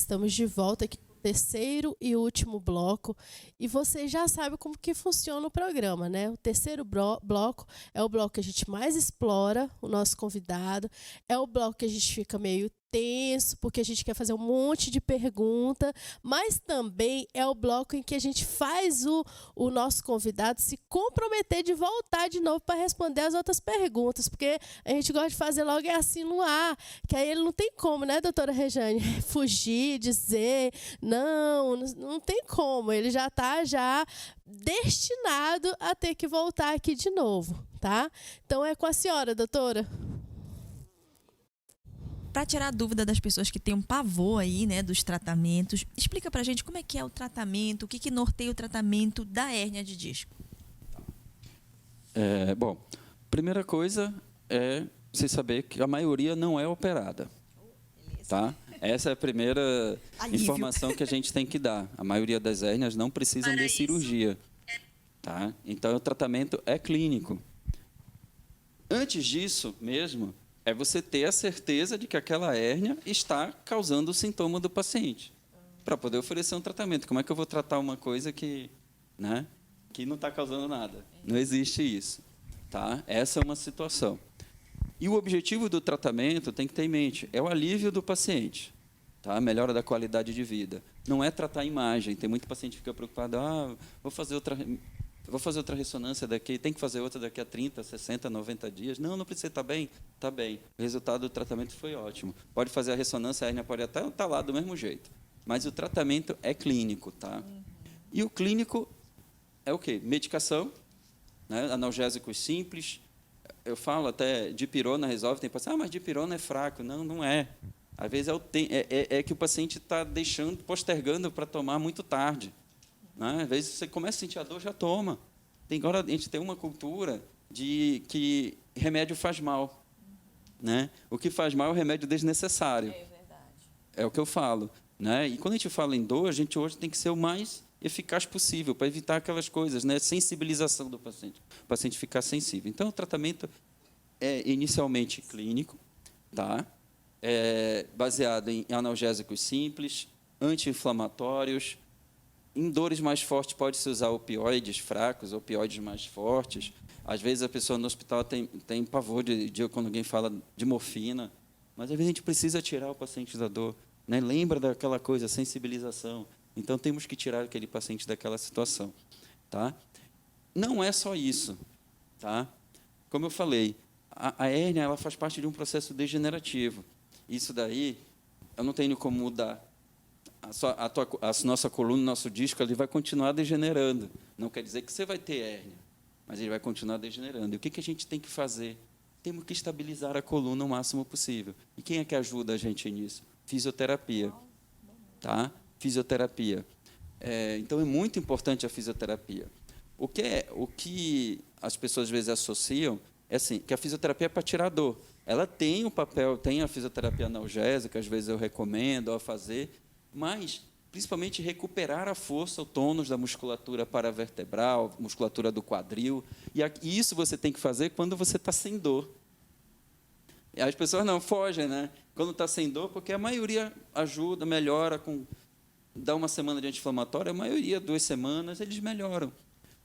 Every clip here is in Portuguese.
Estamos de volta aqui no terceiro e último bloco. E você já sabe como que funciona o programa, né? O terceiro bloco é o bloco que a gente mais explora o nosso convidado. É o bloco que a gente fica meio tenso, porque a gente quer fazer um monte de pergunta, mas também é o bloco em que a gente faz o nosso convidado se comprometer de voltar de novo para responder as outras perguntas, porque a gente gosta de fazer logo assim no ar, que aí ele não tem como, né, doutora Rejane, fugir, dizer, não tem como, ele já está destinado a ter que voltar aqui de novo, tá? Então é com a senhora, doutora. Para tirar a dúvida das pessoas que têm um pavor aí, né, dos tratamentos, explica pra gente como é que é o tratamento, o que norteia o tratamento da hérnia de disco. Bom, primeira coisa é você saber que a maioria não é operada, tá? Essa é a primeira informação que a gente tem que dar. A maioria das hérnias não precisam de cirurgia, tá? Então, o tratamento é clínico. Antes disso mesmo, é você ter a certeza de que aquela hérnia está causando o sintoma do paciente, para poder oferecer um tratamento. Como é que eu vou tratar uma coisa que não está causando nada? Não existe isso, tá? Essa é uma situação. E o objetivo do tratamento, tem que ter em mente, é o alívio do paciente, tá? A melhora da qualidade de vida. Não é tratar a imagem. Tem muito paciente que fica preocupado, vou fazer outra ressonância daqui, tem que fazer outra daqui a 30, 60, 90 dias. Não precisa, está bem? Está bem. O resultado do tratamento foi ótimo. Pode fazer a ressonância, a hérnia pode até estar lá do mesmo jeito. Mas o tratamento é clínico, tá? E o clínico é o quê? Medicação, né? Analgésicos simples. Eu falo até, dipirona resolve. Tem paciente, mas dipirona é fraco. Não é. Às vezes é que o paciente está postergando para tomar muito tarde. Às vezes você começa a sentir a dor, já toma. Agora a gente tem uma cultura de que remédio faz mal, né? O que faz mal é o remédio desnecessário. É verdade. É o que eu falo, né? E quando a gente fala em dor, a gente hoje tem que ser o mais eficaz possível para evitar aquelas coisas, né? Sensibilização do paciente, o paciente ficar sensível. Então o tratamento é inicialmente clínico, tá? Baseado em analgésicos simples, anti-inflamatórios. Em dores mais fortes, pode-se usar opioides fracos, opioides mais fortes. Às vezes, a pessoa no hospital tem pavor de quando alguém fala de morfina, mas, às vezes, a gente precisa tirar o paciente da dor, né? Lembra daquela coisa, sensibilização. Então, temos que tirar aquele paciente daquela situação, tá? Não é só isso, tá? Como eu falei, a hérnia ela faz parte de um processo degenerativo. Isso daí, eu não tenho como mudar. A nossa coluna, nosso disco, ele vai continuar degenerando. Não quer dizer que você vai ter hérnia, mas ele vai continuar degenerando. E o que a gente tem que fazer? Temos que estabilizar a coluna o máximo possível. E quem é que ajuda a gente nisso? Fisioterapia. Tá? Fisioterapia. Então, é muito importante a fisioterapia. O que as pessoas, às vezes, associam é assim, que a fisioterapia é para tirar dor. Ela tem um papel, tem a fisioterapia analgésica, às vezes eu recomendo a fazer, mas, principalmente, recuperar a força, o tônus da musculatura paravertebral, musculatura do quadril. E isso você tem que fazer quando você está sem dor. E as pessoas não fogem, né? Quando está sem dor, porque a maioria ajuda, melhora, dá uma semana de anti-inflamatório, a maioria, 2 semanas, eles melhoram.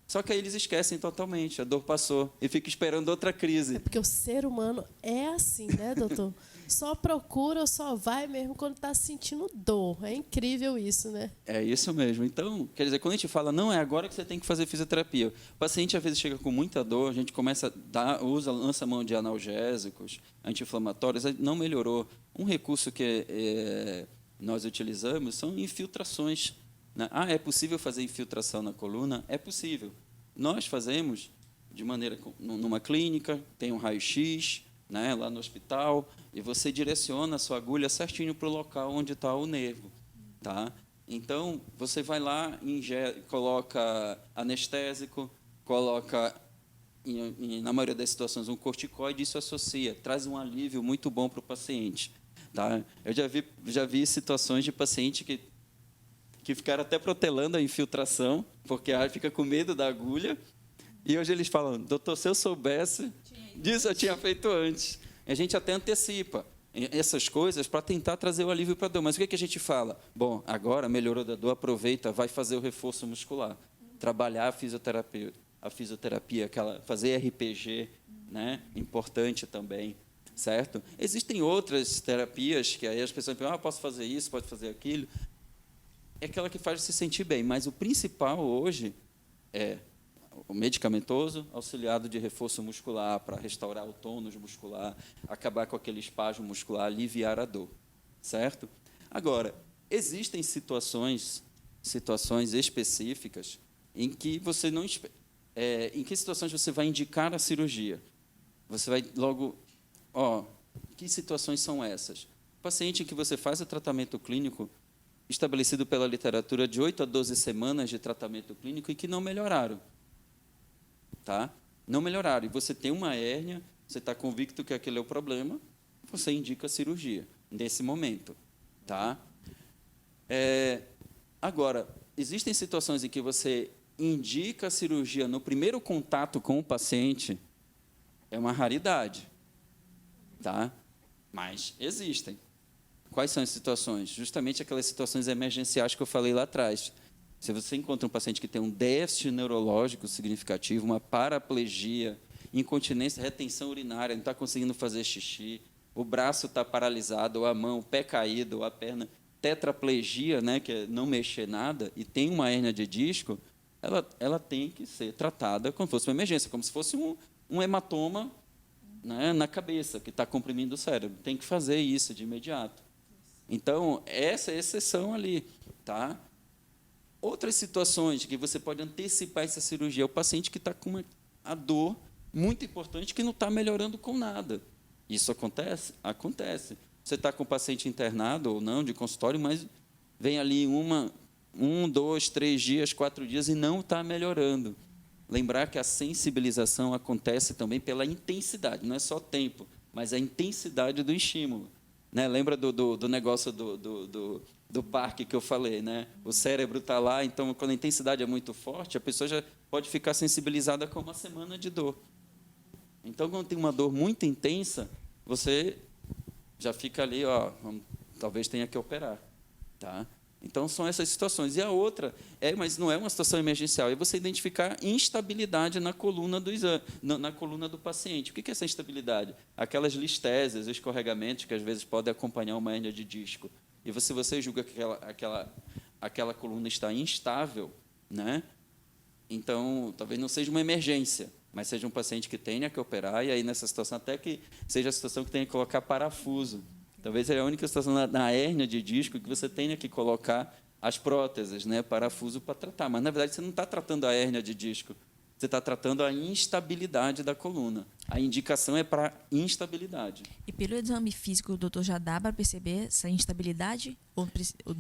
Só que aí eles esquecem totalmente, a dor passou, e fica esperando outra crise. É porque o ser humano é assim, né, doutor? Só procura ou só vai mesmo quando está sentindo dor. É incrível isso, né? É isso mesmo. Então, quer dizer, quando a gente fala, não, é agora que você tem que fazer fisioterapia. O paciente, às vezes, chega com muita dor, a gente começa lança mão de analgésicos, anti-inflamatórios, não melhorou. Um recurso que nós utilizamos são infiltrações. Né? É possível fazer infiltração na coluna? É possível. Nós fazemos de maneira numa clínica, tem um raio-x, né, lá no hospital, e você direciona a sua agulha certinho para o local onde está o nervo. Tá? Então, você vai lá, coloca anestésico, coloca, na maioria das situações, um corticoide, isso associa, traz um alívio muito bom para o paciente. Tá? Eu já vi situações de paciente que ficaram até protelando a infiltração, porque fica com medo da agulha, e hoje eles falam, doutor, se eu soubesse disso, eu tinha feito antes. A gente até antecipa. essas coisas para tentar trazer o alívio para a dor. Mas o que, que a gente fala? Bom, agora melhorou da dor, aproveita, vai fazer o reforço muscular, trabalhar a fisioterapia, fazer RPG, né? Importante também, certo? Existem outras terapias que aí as pessoas pensam, posso fazer isso, pode fazer aquilo. É aquela que faz se sentir bem, mas o principal hoje é o medicamentoso, auxiliado de reforço muscular para restaurar o tônus muscular, acabar com aquele espasmo muscular, aliviar a dor, certo? Agora, existem situações específicas em que você não em que situações você vai indicar a cirurgia? Você vai logo, que situações são essas? O paciente em que você faz o tratamento clínico estabelecido pela literatura de 8 a 12 semanas de tratamento clínico e que não melhoraram. Tá? Não melhoraram. E você tem uma hérnia, você está convicto que aquele é o problema, você indica a cirurgia, nesse momento. Tá? Agora, existem situações em que você indica a cirurgia no primeiro contato com o paciente, é uma raridade. Tá? Mas existem. Quais são as situações? Justamente aquelas situações emergenciais que eu falei lá atrás. Se você encontra um paciente que tem um déficit neurológico significativo, uma paraplegia, incontinência, retenção urinária, não está conseguindo fazer xixi, o braço está paralisado, ou a mão, o pé caído, ou a perna, tetraplegia, né, que é não mexer nada, e tem uma hérnia de disco, ela tem que ser tratada como se fosse uma emergência, como se fosse um hematoma, né, na cabeça, que está comprimindo o cérebro. Tem que fazer isso de imediato. Então, essa é a exceção ali. Tá? Outras situações que você pode antecipar essa cirurgia é o paciente que está com a dor muito importante que não está melhorando com nada. Isso acontece? Acontece. Você está com o paciente internado ou não, de consultório, mas vem ali 1, 2, 3 dias, 4 dias e não está melhorando. Lembrar que a sensibilização acontece também pela intensidade, não é só tempo, mas a intensidade do estímulo. Né? Lembra do negócio do parque que eu falei, né? O cérebro está lá, então, quando a intensidade é muito forte, a pessoa já pode ficar sensibilizada com uma semana de dor. Então, quando tem uma dor muito intensa, você já fica ali, talvez tenha que operar. Tá? Então, são essas situações. E a outra, mas não é uma situação emergencial, é você identificar instabilidade na coluna do exame, na coluna do paciente. O que é essa instabilidade? Aquelas listésias, escorregamentos que, às vezes, podem acompanhar uma hérnia de disco. E se você julga que aquela coluna está instável, né? Então, talvez não seja uma emergência, mas seja um paciente que tenha que operar, e aí, nessa situação, até que seja a situação que tenha que colocar parafuso. Talvez seja a única situação na hérnia de disco que você tenha que colocar as próteses, né, parafuso para tratar. Mas, na verdade, você não está tratando a hérnia de disco, você está tratando a instabilidade da coluna. A indicação é para instabilidade. E pelo exame físico, o doutor já dá para perceber essa instabilidade? Ou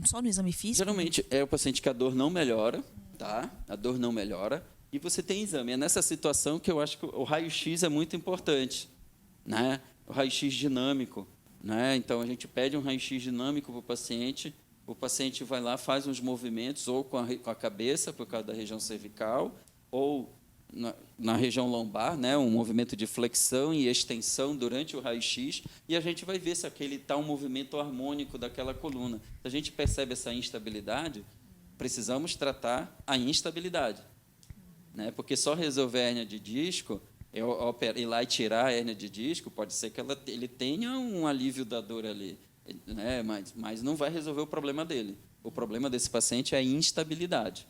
só no exame físico? Geralmente, é o paciente que a dor não melhora, tá? A dor não melhora, e você tem exame. É nessa situação que eu acho que o raio-x é muito importante, né? O raio-x dinâmico. Né? Então, a gente pede um raio-x dinâmico para o paciente vai lá, faz uns movimentos, ou com a cabeça, por causa da região cervical, ou na região lombar, né? Um movimento de flexão e extensão durante o raio-x, e a gente vai ver se aquele está um movimento harmônico daquela coluna. Se a gente percebe essa instabilidade, precisamos tratar a instabilidade. Né? Porque só resolver a hérnia de disco, ir lá e tirar a hérnia de disco, pode ser que ele tenha um alívio da dor ali, né? Mas não vai resolver o problema dele. O problema desse paciente é a instabilidade.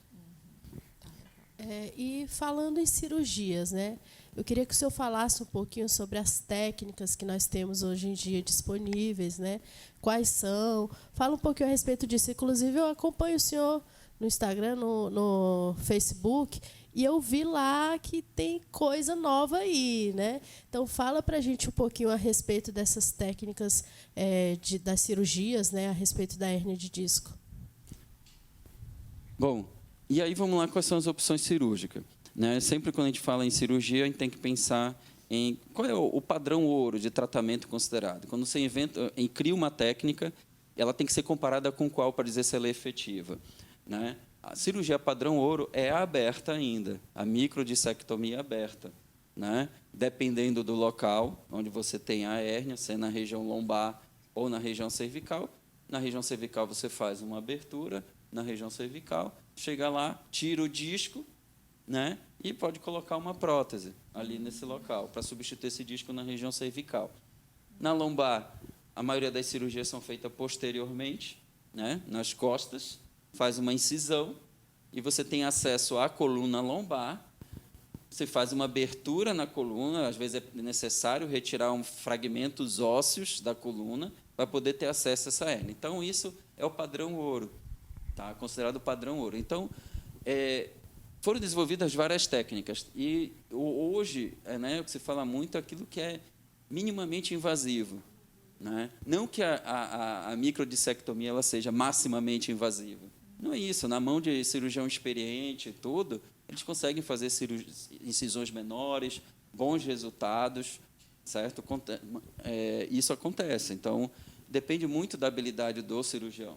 E falando em cirurgias, né? Eu queria que o senhor falasse um pouquinho sobre as técnicas que nós temos hoje em dia disponíveis, né? Quais são? Fala um pouquinho a respeito disso. Inclusive, eu acompanho o senhor no Instagram, no Facebook, e eu vi lá que tem coisa nova aí, né? Então, fala para a gente um pouquinho a respeito dessas técnicas das cirurgias, né? A respeito da hérnia de disco. Bom, e aí vamos lá, quais são as opções cirúrgicas? Né? Sempre quando a gente fala em cirurgia, a gente tem que pensar em qual é o padrão ouro de tratamento considerado. Quando você cria uma técnica, ela tem que ser comparada com qual para dizer se ela é efetiva. Né? A cirurgia padrão ouro é aberta ainda, a microdissectomia aberta. Né? Dependendo do local onde você tem a hérnia, se é na região lombar ou na região cervical. Na região cervical você faz uma abertura, na região cervical, chega lá, tira o disco, né? E pode colocar uma prótese ali nesse local, para substituir esse disco na região cervical. Na lombar, a maioria das cirurgias são feitas posteriormente, né? Nas costas, faz uma incisão, e você tem acesso à coluna lombar. Você faz uma abertura na coluna, às vezes é necessário retirar fragmentos ósseos da coluna para poder ter acesso a essa hérnia. Então, isso é o padrão ouro, tá? Considerado o padrão ouro. Então, foram desenvolvidas várias técnicas. E hoje, né, se fala muito aquilo que é minimamente invasivo, né? Não que a microdissectomia ela seja maximamente invasiva. Não é isso. Na mão de cirurgião experiente e tudo, eles conseguem fazer incisões menores, bons resultados, certo? Isso acontece. Então, depende muito da habilidade do cirurgião.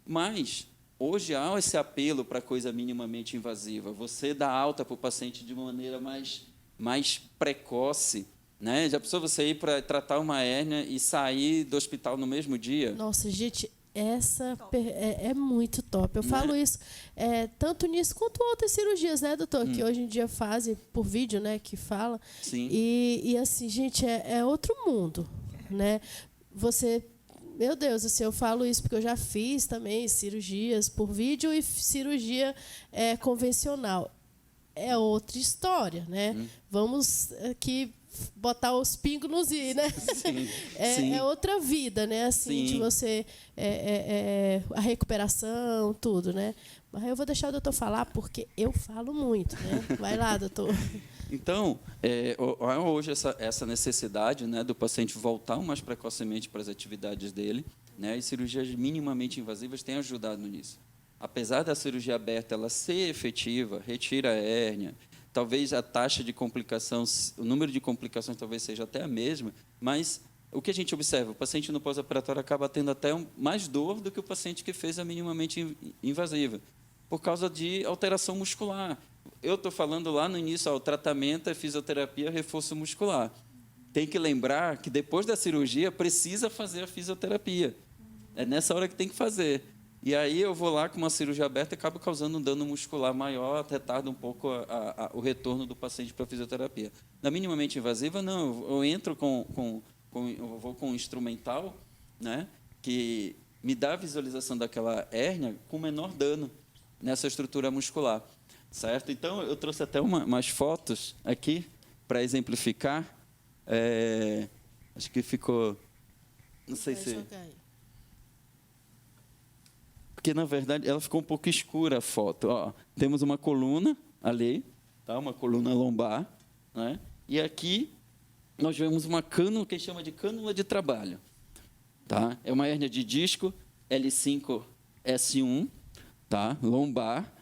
Mas, hoje, há esse apelo para coisa minimamente invasiva. Você dá alta para o paciente de maneira mais precoce, né? Já pensou você ir para tratar uma hérnia e sair do hospital no mesmo dia? Nossa, gente, essa é muito top. Eu falo isso tanto nisso quanto outras cirurgias, né, doutor? Que hoje em dia fazem por vídeo, né? Que fala. Sim. E assim, gente, é outro mundo, né? Você... Meu Deus, assim, eu falo isso porque eu já fiz também cirurgias por vídeo e cirurgia convencional. É outra história, né? Vamos aqui botar os pingos nos i, né? Sim, é outra vida, né? Assim, de você a recuperação, tudo, né? Mas eu vou deixar o doutor falar porque eu falo muito, né? Vai lá, doutor. Então, hoje essa necessidade, né, do paciente voltar mais precocemente para as atividades dele, né, e cirurgias minimamente invasivas têm ajudado nisso. Apesar da cirurgia aberta ela ser efetiva, retira a hérnia, talvez a taxa de complicação, o número de complicações talvez seja até a mesma, mas o que a gente observa? O paciente no pós-operatório acaba tendo até mais dor do que o paciente que fez a minimamente invasiva, por causa de alteração muscular. Eu estou falando lá no início, o tratamento é fisioterapia, reforço muscular. Tem que lembrar que depois da cirurgia precisa fazer a fisioterapia. É nessa hora que tem que fazer. E aí eu vou lá com uma cirurgia aberta e acabo causando um dano muscular maior, retarda um pouco o retorno do paciente para a fisioterapia. Na minimamente invasiva, não. Eu entro eu vou com um instrumental, né, que me dá a visualização daquela hérnia com menor dano nessa estrutura muscular. Certo? Então, eu trouxe até umas fotos aqui para exemplificar. Acho que ficou... Não sei se... Porque, na verdade, ela ficou um pouco escura a foto. Ó, temos uma coluna ali, tá? Uma coluna lombar, né? E aqui nós vemos uma cânula que a gente chama de cânula de trabalho. Tá? É uma hérnia de disco L5-S1, tá? Lombar.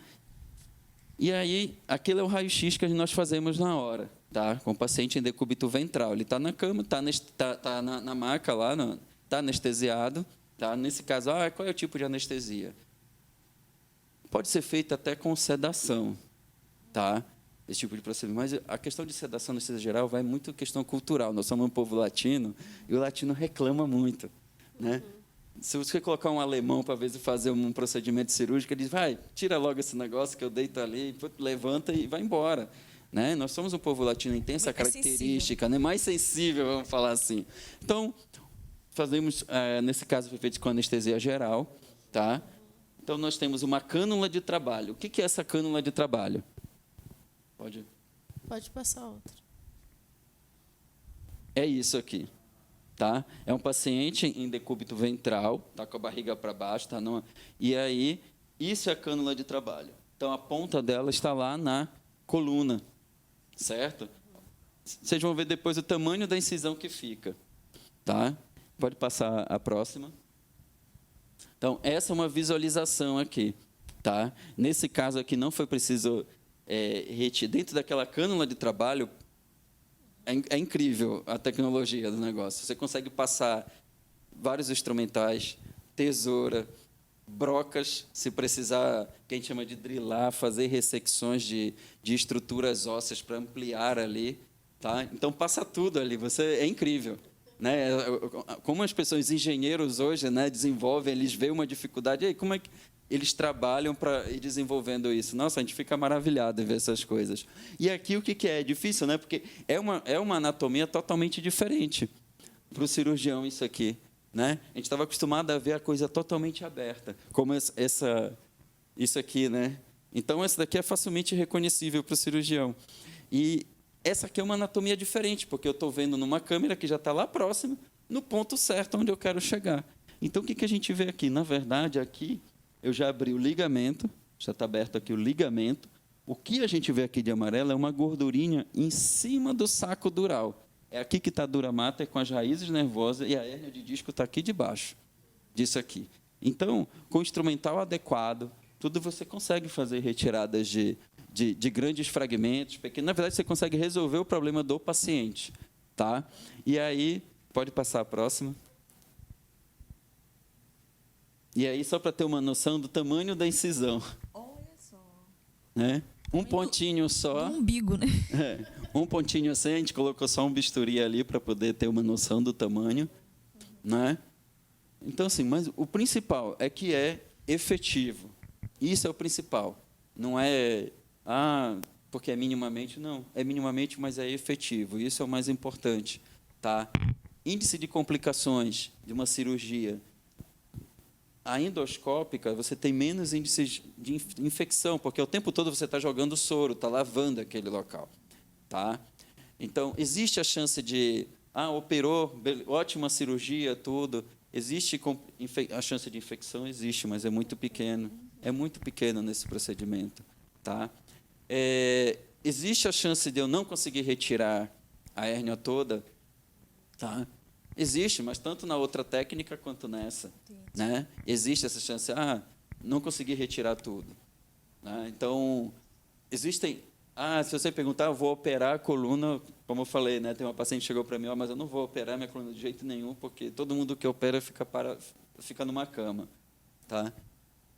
E aí, aquele é o raio-x que nós fazemos na hora, tá? Com o paciente em decúbito ventral. Ele está na cama, está na maca lá, está anestesiado. Tá? Nesse caso, qual é o tipo de anestesia? Pode ser feita até com sedação, tá? Esse tipo de procedimento. Mas a questão de sedação, anestesia geral, vai muito questão cultural. Nós somos um povo latino e o latino reclama muito, né? Se você colocar um alemão para ver se fazer um procedimento cirúrgico, ele diz, vai, tira logo esse negócio que eu deito ali, levanta e vai embora. Né? Nós somos um povo latino, tem essa característica, né? Mais sensível, vamos falar assim. Então, fazemos, nesse caso, foi feito com anestesia geral. Tá? Então, nós temos uma cânula de trabalho. O que é essa cânula de trabalho? Pode passar outra. É isso aqui. Tá? É um paciente em decúbito ventral, tá com a barriga para baixo, tá? E aí, isso é a cânula de trabalho. Então, a ponta dela está lá na coluna, certo? Vocês vão ver depois o tamanho da incisão que fica. Tá? Pode passar a próxima. Então, essa é uma visualização aqui. Tá? Nesse caso aqui, não foi preciso retirar. Dentro daquela cânula de trabalho, é incrível a tecnologia do negócio. Você consegue passar vários instrumentais, tesoura, brocas, se precisar, que a gente chama de drilar, fazer ressecções de estruturas ósseas para ampliar ali. Tá? Então, passa tudo ali. É incrível. né? Como as pessoas, engenheiros hoje, né, desenvolvem, eles veem uma dificuldade, e aí como é que eles trabalham para ir desenvolvendo isso? Nossa, a gente fica maravilhado em ver essas coisas. E aqui o que é? É difícil, né? Porque é uma anatomia totalmente diferente para o cirurgião isso aqui, né? A gente estava acostumado a ver a coisa totalmente aberta, como isso aqui, né? Então, essa daqui é facilmente reconhecível para o cirurgião. E essa aqui é uma anatomia diferente, porque eu estou vendo numa câmera que já está lá próximo, no ponto certo onde eu quero chegar. Então, o que a gente vê aqui? Na verdade, aqui eu já abri o ligamento, já está aberto aqui o ligamento. O que a gente vê aqui de amarelo é uma gordurinha em cima do saco dural. É aqui que está a dura mater com as raízes nervosas e a hérnia de disco está aqui debaixo disso aqui. Então, com o instrumental adequado, tudo você consegue fazer retiradas de grandes fragmentos, pequenos. Na verdade, você consegue resolver o problema do paciente. Tá? E aí, pode passar a próxima. E aí, só para ter uma noção do tamanho da incisão. Olha só. Né? Um pontinho só. Um umbigo, né? Um pontinho assim, a gente colocou só um bisturi ali para poder ter uma noção do tamanho. Né? Então, assim, mas o principal é que é efetivo. Isso é o principal. Não é, porque é minimamente, não. É minimamente, mas é efetivo. Isso é o mais importante. Tá? Índice de complicações de uma cirurgia. A endoscópica, você tem menos índices de infecção, porque o tempo todo você está jogando soro, está lavando aquele local. Tá? Então, existe a chance de, operou, ótima cirurgia, tudo. Existe a chance de infecção? Existe, mas é muito pequeno. É muito pequeno nesse procedimento. Tá? Existe a chance de eu não conseguir retirar a hérnia toda? Tá? Existe, mas tanto na outra técnica quanto nessa. Né? Existe essa chance, não consegui retirar tudo. Né? Então, existem... se você perguntar, eu vou operar a coluna, como eu falei, né? Tem uma paciente que chegou para mim, mas eu não vou operar minha coluna de jeito nenhum, porque todo mundo que opera fica numa cama. Tá?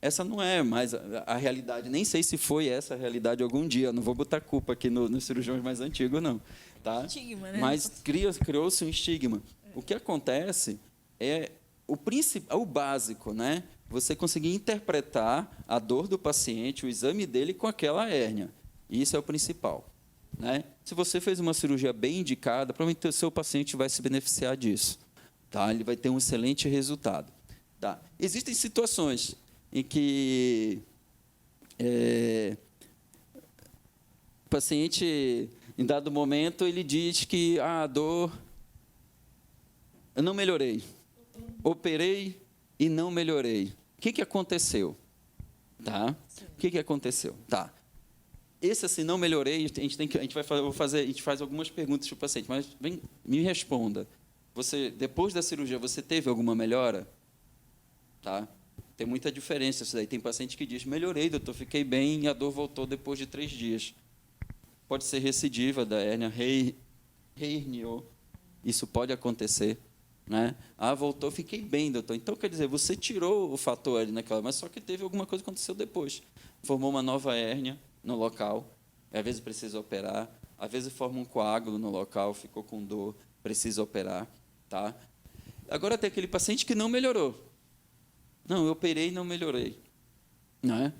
Essa não é mais a realidade. Nem sei se foi essa a realidade algum dia. Não vou botar culpa aqui nos cirurgiões mais antigos, não. Tá? Estigma, né? Mas criou-se um estigma. O que acontece é o básico, né? Você conseguir interpretar a dor do paciente, o exame dele com aquela hérnia. Isso é o principal. Né? Se você fez uma cirurgia bem indicada, provavelmente o seu paciente vai se beneficiar disso. Tá? Ele vai ter um excelente resultado. Tá? Existem situações em que o paciente, em dado momento, ele diz que a dor, eu não melhorei. Operei e não melhorei. O que aconteceu? Tá? O que aconteceu? Tá. Esse, assim, não melhorei, a gente faz algumas perguntas para o paciente, mas me responda. Depois da cirurgia, você teve alguma melhora? Tá? Tem muita diferença isso daí. Tem paciente que diz, melhorei, doutor, fiquei bem, e a dor voltou depois de 3 dias. Pode ser recidiva da hérnia, reherniou. Isso pode acontecer. Né? Voltou, fiquei bem, doutor. Então, quer dizer, você tirou o fator ali naquela, mas só que teve alguma coisa que aconteceu depois. Formou uma nova hérnia no local, às vezes precisa operar, às vezes forma um coágulo no local, ficou com dor, precisa operar. Tá? Agora tem aquele paciente que não melhorou. Não, eu operei e não melhorei. Né?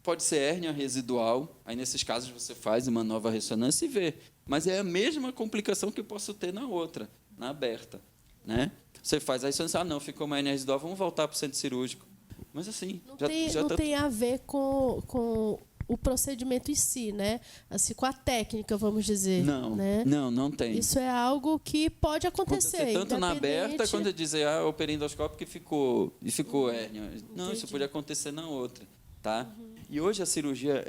Pode ser hérnia residual, aí nesses casos você faz uma nova ressonância e vê. Mas é a mesma complicação que eu posso ter na outra, na aberta. Né? Você faz a ressonância, não, ficou uma hérnia residual, vamos voltar para o centro cirúrgico. Mas assim... Não tem a ver com o procedimento em si, né? Assim, com a técnica, vamos dizer. Não, né? não tem. Isso é algo que pode acontecer. Tanto na aberta, quando dizer, operei endoscópico e ficou hérnia. Não, entendi. Isso pode acontecer na outra. Tá? E hoje a cirurgia,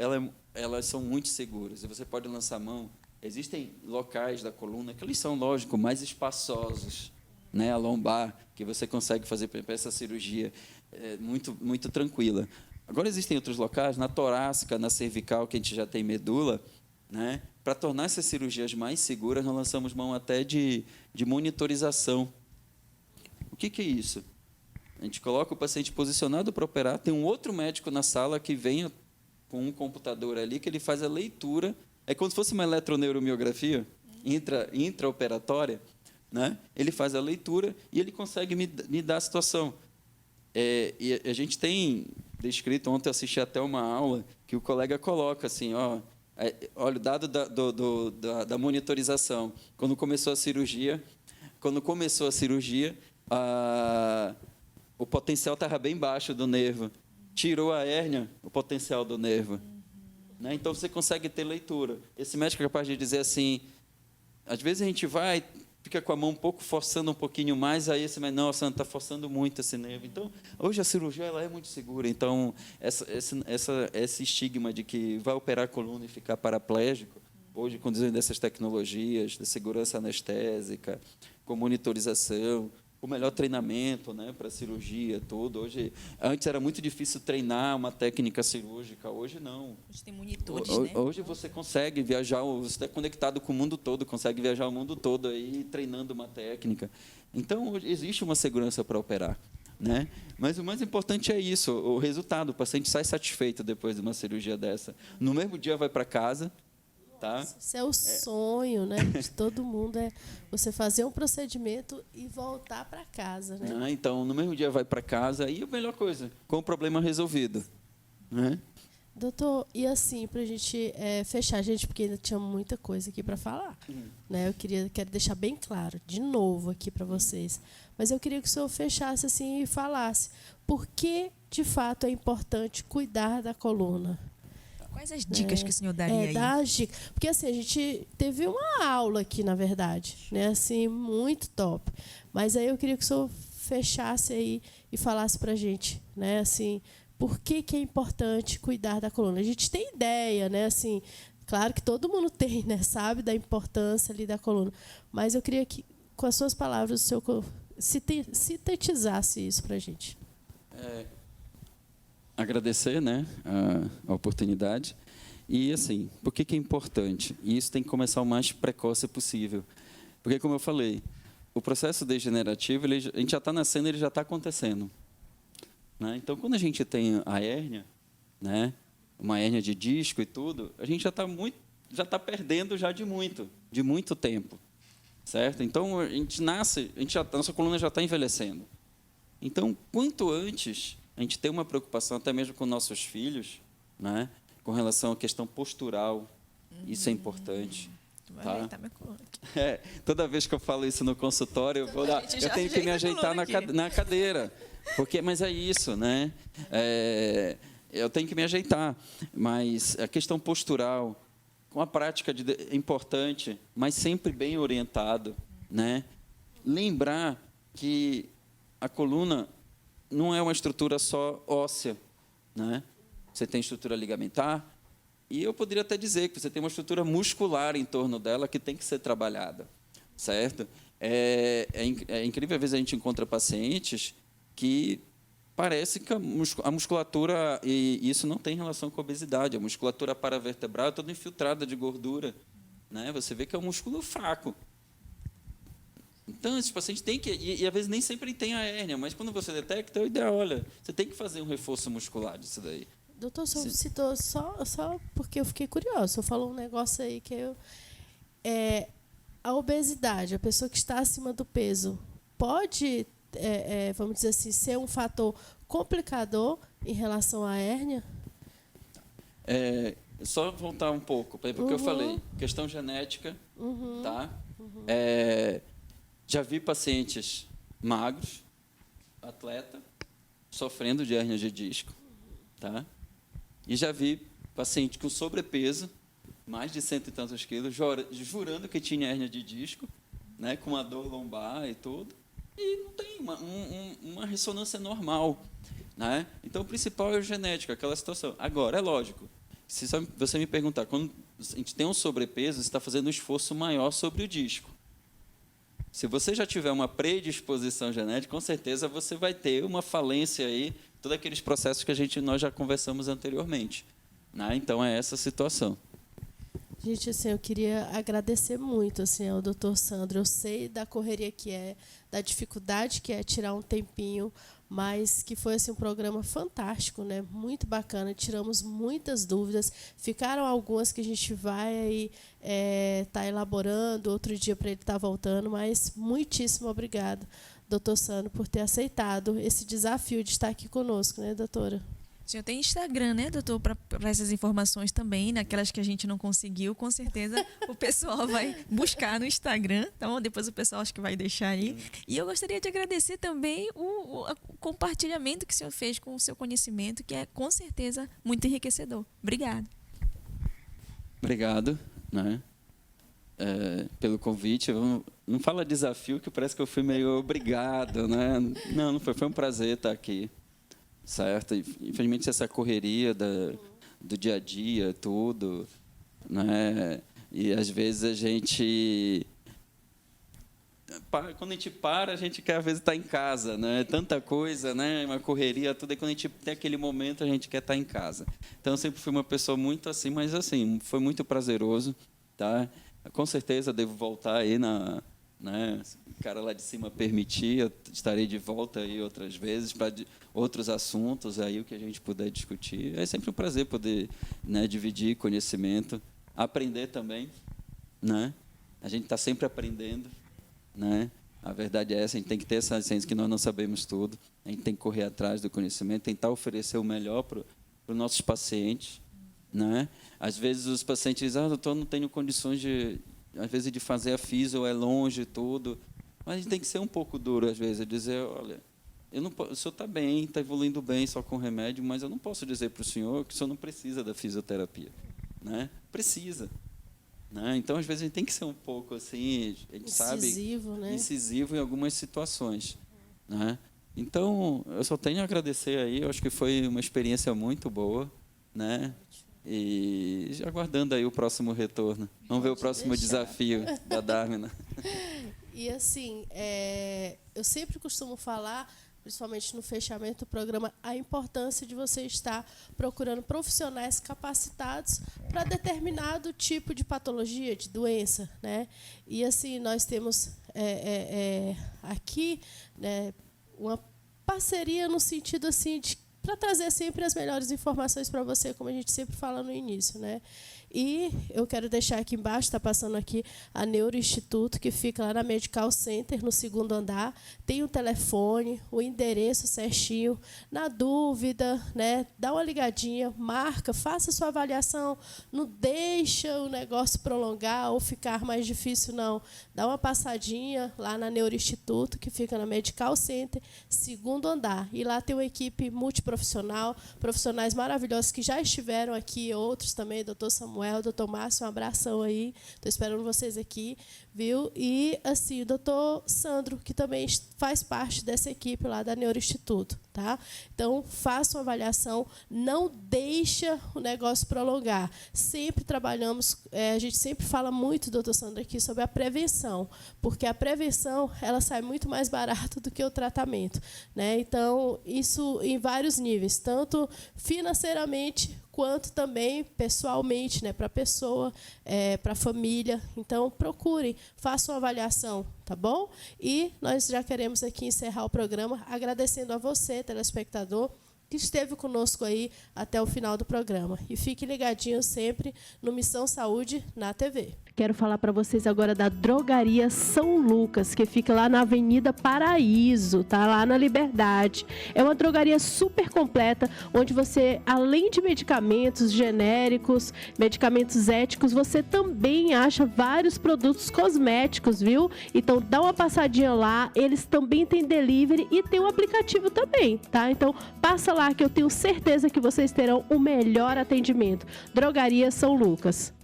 elas são muito seguras. E você pode lançar a mão. Existem locais da coluna que eles são, lógico, mais espaçosos. Né? A lombar, que você consegue fazer essa cirurgia muito, muito tranquila. Agora, existem outros locais, na torácica, na cervical, que a gente já tem medula, né? Para tornar essas cirurgias mais seguras, nós lançamos mão até de monitorização. O que é isso? A gente coloca o paciente posicionado para operar, tem um outro médico na sala que vem com um computador ali, que ele faz a leitura, é como se fosse uma eletroneuromiografia intraoperatória, né? Ele faz a leitura e ele consegue me dar a situação. E a gente tem descrito, ontem eu assisti até uma aula que o colega coloca assim, olha, o dado da monitorização. Quando começou a cirurgia, o potencial estava bem baixo do nervo. Tirou a hérnia, o potencial do nervo. Né? Então, você consegue ter leitura. Esse médico é capaz de dizer assim, às vezes a gente fica com a mão um pouco, forçando um pouquinho mais, aí esse médico, não, Sandro, está forçando muito esse nervo. Então, hoje a cirurgia ela é muito segura. Então, esse estigma de que vai operar a coluna e ficar paraplégico, hoje, com o desenvolvimento dessas tecnologias, de segurança anestésica, com monitorização, o melhor treinamento, né, para cirurgia, tudo. Hoje, antes era muito difícil treinar uma técnica cirúrgica, hoje não. Hoje tem monitores, né? Hoje você consegue viajar, você está conectado com o mundo todo, consegue viajar o mundo todo aí treinando uma técnica. Então, hoje existe uma segurança para operar, né? Mas o mais importante é isso, o resultado. O paciente sai satisfeito depois de uma cirurgia dessa. No mesmo dia vai para casa. Tá? Isso é o sonho, né, de todo mundo, é você fazer um procedimento e voltar para casa, né? Então, no mesmo dia vai para casa e a melhor coisa, com o problema resolvido, né? Doutor, e assim, para a gente fechar, gente, porque ainda tinha muita coisa aqui para falar, né? Eu quero deixar bem claro, de novo aqui para vocês, mas eu queria que o senhor fechasse assim e falasse por que, de fato, é importante cuidar da coluna. Quais as dicas que o senhor daria aí? Dá as dicas. Porque assim, a gente teve uma aula aqui, na verdade, né? Assim, muito top. Mas aí eu queria que o senhor fechasse aí e falasse para a gente, né? Assim, por que é importante cuidar da coluna? A gente tem ideia, né? Assim, claro que todo mundo tem, né? Sabe da importância ali da coluna. Mas eu queria que, com as suas palavras, o senhor sintetizasse isso para a gente. Agradecer, né, a oportunidade. E, assim, por que é importante? E isso tem que começar o mais precoce possível. Porque, como eu falei, o processo degenerativo, a gente já está nascendo, ele já está acontecendo. Né? Então, quando a gente tem a hérnia, né, uma hérnia de disco e tudo, a gente já está perdendo já de muito tempo. Certo? Então, a gente nasce, a nossa coluna já está envelhecendo. Então, quanto antes a gente tem uma preocupação, até mesmo com nossos filhos, né, com relação à questão postural, isso é importante. Tá? Toda vez que eu falo isso no consultório, eu tenho que me ajeitar na cadeira. Mas é isso, né? Eu tenho que me ajeitar. Mas a questão postural, com a prática é importante, mas sempre bem orientado, né? Lembrar que a coluna não é uma estrutura só óssea, né? Você tem estrutura ligamentar e eu poderia até dizer que você tem uma estrutura muscular em torno dela que tem que ser trabalhada, certo? É incrível, às vezes a gente encontra pacientes que parece que a musculatura, e isso não tem relação com a obesidade, a musculatura paravertebral é toda infiltrada de gordura, né? Você vê que é um músculo fraco. Então, esse paciente tem que... E às vezes nem sempre tem a hérnia, mas quando você detecta, é o ideal, olha, você tem que fazer um reforço muscular disso daí. Doutor, o senhor citou só porque eu fiquei curiosa. O senhor falou um negócio aí que a obesidade, a pessoa que está acima do peso, pode, vamos dizer assim, ser um fator complicador em relação à hérnia? Só voltar um pouco, porque eu falei, questão genética, tá? Já vi pacientes magros, atleta, sofrendo de hérnia de disco, tá? E já vi paciente com sobrepeso, mais de 100 e tantos quilos, jurando que tinha hérnia de disco, né, com uma dor lombar e tudo, e não tem uma ressonância normal, né? Então, o principal é a genética, aquela situação. Agora, é lógico, se você me perguntar, quando a gente tem um sobrepeso, você está fazendo um esforço maior sobre o disco. Se você já tiver uma predisposição genética, com certeza você vai ter uma falência aí, todos aqueles processos que nós já conversamos anteriormente. Né? Então, é essa a situação. Gente, assim, eu queria agradecer muito assim, ao doutor Sandro. Eu sei da correria que é, da dificuldade que é tirar um tempinho mas que foi assim, um programa fantástico, né? Muito bacana, tiramos muitas dúvidas, ficaram algumas que a gente vai aí tá elaborando, outro dia para ele estar voltando, mas muitíssimo obrigado, doutor Sandro, por ter aceitado esse desafio de estar aqui conosco, né, doutora? O senhor tem Instagram, né, doutor, para essas informações também, naquelas que a gente não conseguiu, com certeza o pessoal vai buscar no Instagram, então depois o pessoal acho que vai deixar aí. E eu gostaria de agradecer também o compartilhamento que o senhor fez com o seu conhecimento, que é com certeza muito enriquecedor. Obrigada. Obrigado, né, pelo convite. Não fala desafio, que parece que eu fui meio obrigado, né? Não foi um prazer estar aqui. Certo? Infelizmente, essa correria do dia a dia, tudo, né? E às vezes a gente, quando a gente para, a gente quer às vezes estar em casa, né? Tanta coisa, né? Uma correria, tudo. E quando a gente tem aquele momento, a gente quer estar em casa. Então, eu sempre fui uma pessoa muito assim, mas assim, foi muito prazeroso, tá? Com certeza devo voltar aí né? O cara lá de cima permitir, eu estarei de volta aí outras vezes para outros assuntos aí, o que a gente puder discutir. É sempre um prazer poder, né, dividir conhecimento, aprender também, né? A gente está sempre aprendendo, né? A verdade é essa, a gente tem que ter essa ciência que nós não sabemos tudo, a gente tem que correr atrás do conhecimento, tentar oferecer o melhor para os nossos pacientes, né? Às vezes os pacientes dizem, doutor, não tenho condições às vezes de fazer a fisio, é longe, tudo. Mas a gente tem que ser um pouco duro, às vezes, dizer, olha, o senhor está bem, está evoluindo bem só com remédio, mas eu não posso dizer para o senhor que o senhor não precisa da fisioterapia. Né? Precisa. Né? Então, às vezes, a gente tem que ser um pouco assim, a gente incisivo, sabe, né? Incisivo em algumas situações. Né? Então, eu só tenho a agradecer aí, eu acho que foi uma experiência muito boa, né? E aguardando aí o próximo retorno. Vamos ver o próximo desafio da Dharmina. E assim, eu sempre costumo falar, principalmente no fechamento do programa, a importância de você estar procurando profissionais capacitados para determinado tipo de patologia, de doença, né? E assim, nós temos aqui, né, uma parceria no sentido assim de para trazer sempre as melhores informações para você, como a gente sempre fala no início, né? E eu quero deixar aqui embaixo, está passando aqui a Neuroinstituto, que fica lá na Medical Center, no 2º andar. Tem o telefone, o endereço certinho. Na dúvida, né, dá uma ligadinha, marca, faça sua avaliação. Não deixa o negócio prolongar ou ficar mais difícil, não. Dá uma passadinha lá na Neuroinstituto, que fica na Medical Center, 2º andar. E lá tem uma equipe multiprofissional, profissionais maravilhosos que já estiveram aqui, outros também, doutor Samuel, doutor Márcio, um abração aí. Estou esperando vocês aqui, viu? E, assim, o doutor Sandro, que também faz parte dessa equipe lá da Neuroinstituto, tá? Então, faça uma avaliação, não deixa o negócio prolongar. Sempre trabalhamos, a gente sempre fala muito, doutor Sandro, aqui sobre a prevenção, porque a prevenção, ela sai muito mais barata do que o tratamento, né? Então, isso em vários níveis, tanto financeiramente quanto também pessoalmente, né, para a pessoa, para a família. Então, procurem, façam uma avaliação, tá bom? E nós já queremos aqui encerrar o programa agradecendo a você, telespectador, que esteve conosco aí até o final do programa. E fique ligadinho sempre no Missão Saúde na TV. Quero falar para vocês agora da Drogaria São Lucas, que fica lá na Avenida Paraíso, tá? Lá na Liberdade. É uma drogaria super completa, onde você, além de medicamentos genéricos, medicamentos éticos, você também acha vários produtos cosméticos, viu? Então, dá uma passadinha lá. Eles também têm delivery e tem um aplicativo também, tá? Então, passa lá que eu tenho certeza que vocês terão o melhor atendimento. Drogaria São Lucas.